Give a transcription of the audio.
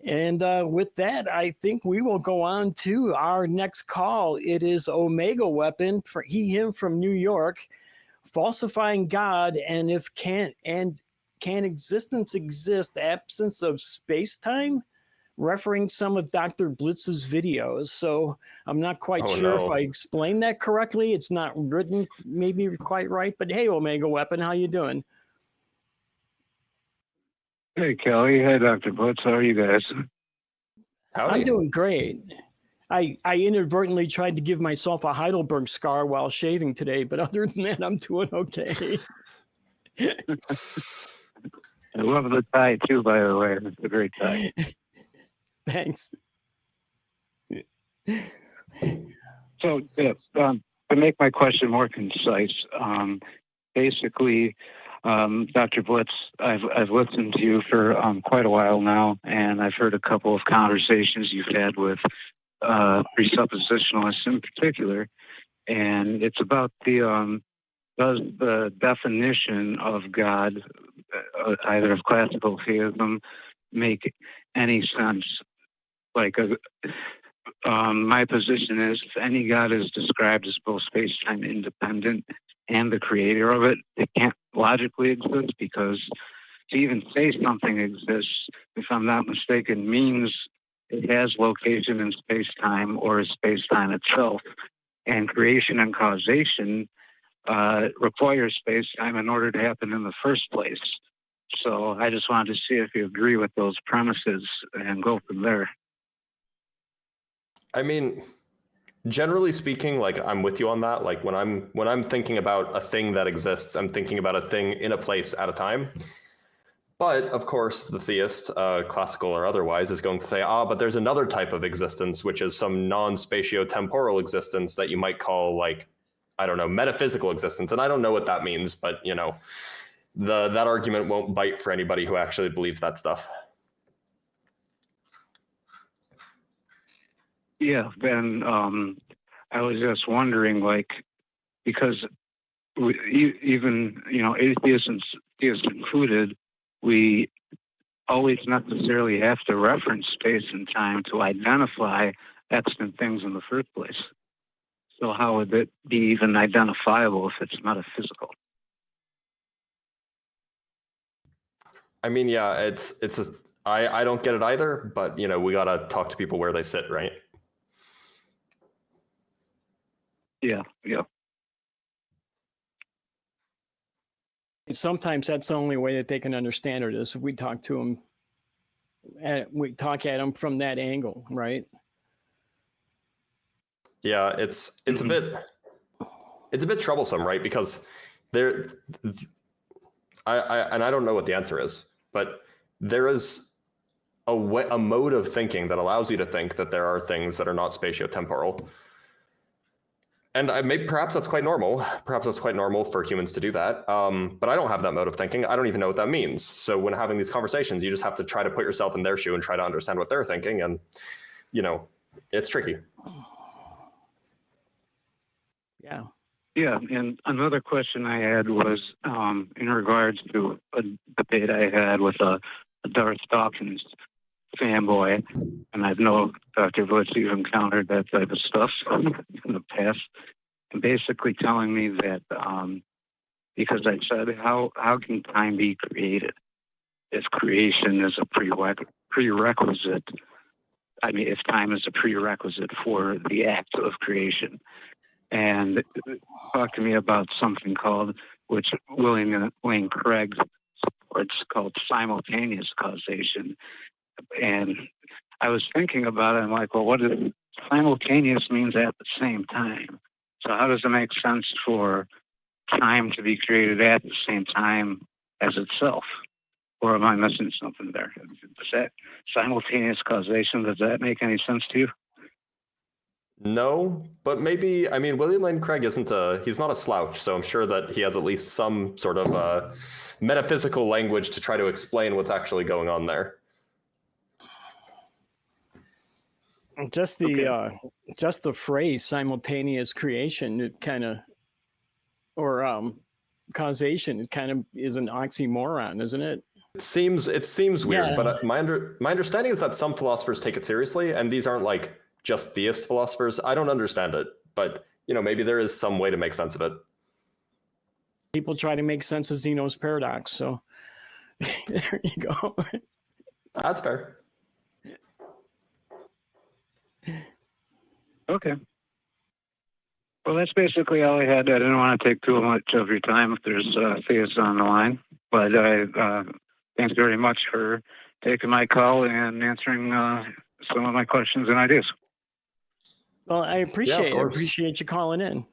And with that, I think we will go on to our next call. It is Omega Weapon, for he, him from New York, falsifying God, and if can existence exist absence of space-time? Referring some of Dr. Blitz's videos. So I'm not quite sure if I explained that correctly. It's not written maybe quite right, but hey, Omega Weapon, how you doing? Hey, Kelley. Hey, Dr. Blitz. How are you guys? I'm doing great. I inadvertently tried to give myself a Heidelberg scar while shaving today, but other than that, I'm doing okay. I love the tie, too, by the way. It's a great tie. Thanks. So, to make my question more concise, basically, Dr. Blitz, I've listened to you for quite a while now, and I've heard a couple of conversations you've had with presuppositionalists in particular, and it's about does the definition of God, either of classical theism, make any sense? Like, my position is, if any God is described as both space-time independent and the creator of it, it can't logically exist, because to even say something exists, if I'm not mistaken, means it has location in space-time or is space-time itself. And creation and causation requires space-time in order to happen in the first place. So I just wanted to see if you agree with those premises and go from there. I mean, generally speaking, like, I'm with you on that. Like, when I'm thinking about a thing that exists, I'm thinking about a thing in a place at a time. But of course, the theist, classical or otherwise, is going to say, but there's another type of existence, which is some non-spatio-temporal existence that you might call, like, I don't know, metaphysical existence. And I don't know what that means, but, you know, that argument won't bite for anybody who actually believes that stuff. Yeah, and I was just wondering, like, because even, you know, atheists and theists included, we always necessarily have to reference space and time to identify extant things in the first place. So how would it be even identifiable if it's metaphysical? I mean, yeah, I don't get it either, but, you know, we got to talk to people where they sit, right? Yeah. Sometimes that's the only way that they can understand it, is we talk to them, we talk at them from that angle, right? Yeah, it's a bit troublesome, right? Because I don't know what the answer is, but there is a mode of thinking that allows you to think that there are things that are not spatio-temporal. And perhaps that's quite normal. Perhaps that's quite normal for humans to do that. But I don't have that mode of thinking. I don't even know what that means. So when having these conversations, you just have to try to put yourself in their shoe and try to understand what they're thinking. And, you know, it's tricky. Yeah. Yeah, and another question I had was in regards to a debate I had with a Darth Dawkins fanboy, and I know Dr. Blitz, you've encountered that type of stuff in the past, and basically telling me that because I said, how can time be created if creation is a prerequisite? I mean, if time is a prerequisite for the act of creation. And talk to me about something called, which William Lane Craig supports, called simultaneous causation. And I was thinking about it, I'm like, well, what does simultaneous means at the same time? So how does it make sense for time to be created at the same time as itself? Or am I missing something there? Does that simultaneous causation, does that make any sense to you? No, but maybe, I mean, William Lane Craig he's not a slouch, so I'm sure that he has at least some sort of metaphysical language to try to explain what's actually going on there. Just the phrase simultaneous creation, it kind of, or causation, it kind of is an oxymoron, isn't it? seems weird, Yeah. but my understanding is that some philosophers take it seriously, and these aren't like just theist philosophers. I don't understand it, but maybe there is some way to make sense of it. People try to make sense of Zeno's paradox, so there you go. That's fair. Okay. Well, that's basically all I had. I didn't want to take too much of your time if there's theists on the line. But thanks very much for taking my call and answering some of my questions and ideas. Well, I Yeah, of appreciate course. you calling in.